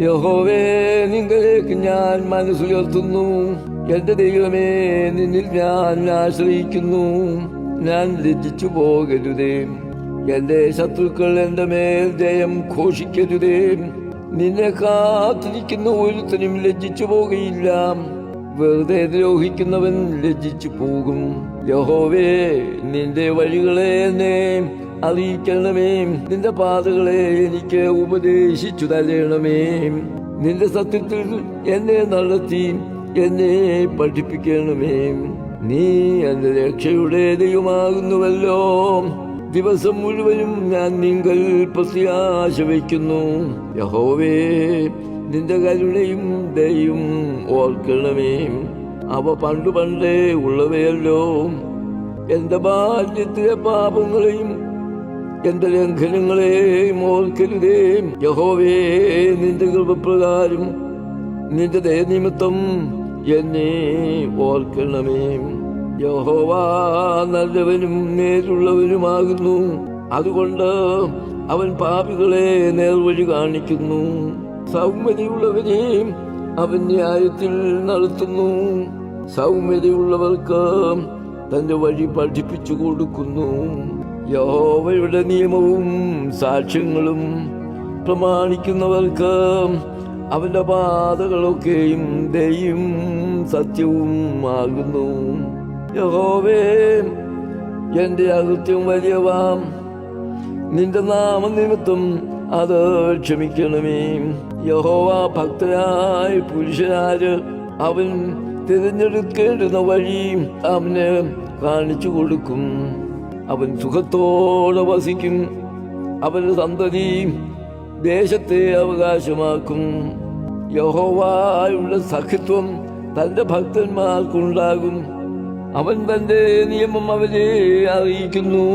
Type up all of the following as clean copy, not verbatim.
യഹോവേ, നിങ്ങളിലേക്ക് ഞാൻ മനസ്സുയർത്തുന്നു. എന്റെ ദൈവമേ, നിന്നിൽ ഞാൻ ആശ്രയിക്കുന്നു. ഞാൻ ലജ്ജിച്ചു പോകരുതേ. എന്റെ ശത്രുക്കൾ എന്റെ മേൽ ജയം ഘോഷിക്കരുതേ. നിന്നെ കാത്തിരിക്കുന്ന ഒരുത്തനും ലജ്ജിച്ചു പോകുകയില്ല. വെറുതെ ദ്രോഹിക്കുന്നവൻ ലജ്ജിച്ചു പോകും. യഹോവേ, നിന്റെ വഴികളെ എന്നെ അറിയിക്കണമേ. നിന്റെ പാതകളെ എനിക്ക് ഉപദേശിച്ചു തരണമേ. നിന്റെ സത്യത്തിൽ എന്നെ നടത്തി എന്നെ പഠിപ്പിക്കണമേ. നീ എന്റെ രക്ഷയുടെ ദൈവമാകുന്നുവല്ലോ. ദിവസം മുഴുവനും ഞാൻ നിങ്ങൾ പ്രത്യാശ വയ്ക്കുന്നു. യഹോവേ, നിന്റെ കരുണയും ദയയും ഓർക്കണമേ. അവ പണ്ടേ ഉള്ളവയല്ലോ. എന്റെ ബാല്യത്തിലെ പാപങ്ങളെയും എന്റെ ലംഘനങ്ങളെയും ഓർക്കരുതേ. യഹോവേ, നിന്റെ കൃപപ്രകാരം നിന്റെ ദയനിമിത്തം എന്നെ ഓർക്കണമേ. യഹോവ നല്ലവനും നേരുള്ളവനുമാകുന്നു. അതുകൊണ്ട് അവൻ പാപികളെ നേർവഴി കാണിക്കുന്നു. സൗമ്യതയുള്ളവരെയും അവൻ ന്യായത്തിൽ നടത്തുന്നു. സൗമ്യതയുള്ളവർക്ക് തന്റെ വഴി പഠിപ്പിച്ചു കൊടുക്കുന്നു. യഹോവയുടെ നിയമവും സാക്ഷ്യങ്ങളും പ്രമാണിക്കുന്നവർക്ക് അവന്റെ പാതകളൊക്കെയും ദയയും സത്യവും ആകുന്നു. യഹോവേ, എന്റെ അകൃത്യം വലിയവാം. നിന്റെ നാമനിമിത്തം അത് ക്ഷമിക്കണമേ. യഹോവ ഭക്തനായ പുരുഷനാര് അവൻ തിരഞ്ഞെടുക്കേണ്ടുന്ന വഴി അവന് കാണിച്ചു കൊടുക്കും. അവൻ സുഖത്തോടെ വസിക്കും. അവന്റെ സന്തതി ദേശത്തെ അവകാശമാക്കും. യഹോവയുടെ സഖിത്വം തന്റെ ഭക്തന്മാർക്കുണ്ടാകും. അവൻ തന്റെ നിയമം അവരെ അറിയിക്കുന്നു.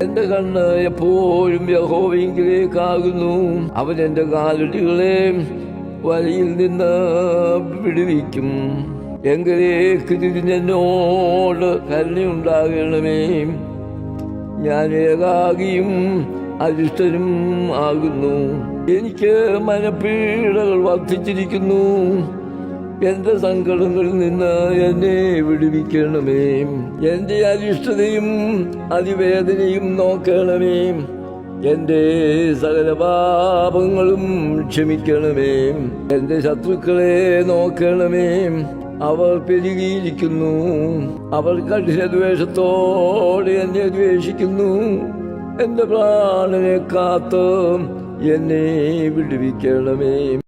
എന്റെ കണ്ണ് എപ്പോഴും യഹോവയിലേക്കാകുന്നു. അവൻ എന്റെ കാലടികളെ വലയിൽ നിന്ന് വിടുവിക്കും. എങ്കിലേക്ക് തിരിഞ്ഞെന്നോട് കരുണയുണ്ടാകണമേ. ഞാൻ ഏകാകിയും അരിഷ്ടനും ആകുന്നു. എനിക്ക് മനപ്പീഡകൾ വർദ്ധിച്ചിരിക്കുന്നു. എന്റെ സങ്കടങ്ങളിൽ നിന്ന് എന്നെ വിടുവിക്കണമേ. എന്റെ അരിഷ്ടതയും അതിവേദനയും നോക്കണമേ. എന്റെ സകല പാപങ്ങളും ക്ഷമിക്കണമേ. എന്റെ ശത്രുക്കളെ നോക്കണമേ. അവർ പെരുകിയിരിക്കുന്നു. അവർ കഠിനദ്വേഷത്തോടെ എന്നെ ദ്വേഷിക്കുന്നു. എന്റെ പ്രാണനെ കാത്ത് എന്നെ വിടുവിക്കണമേ.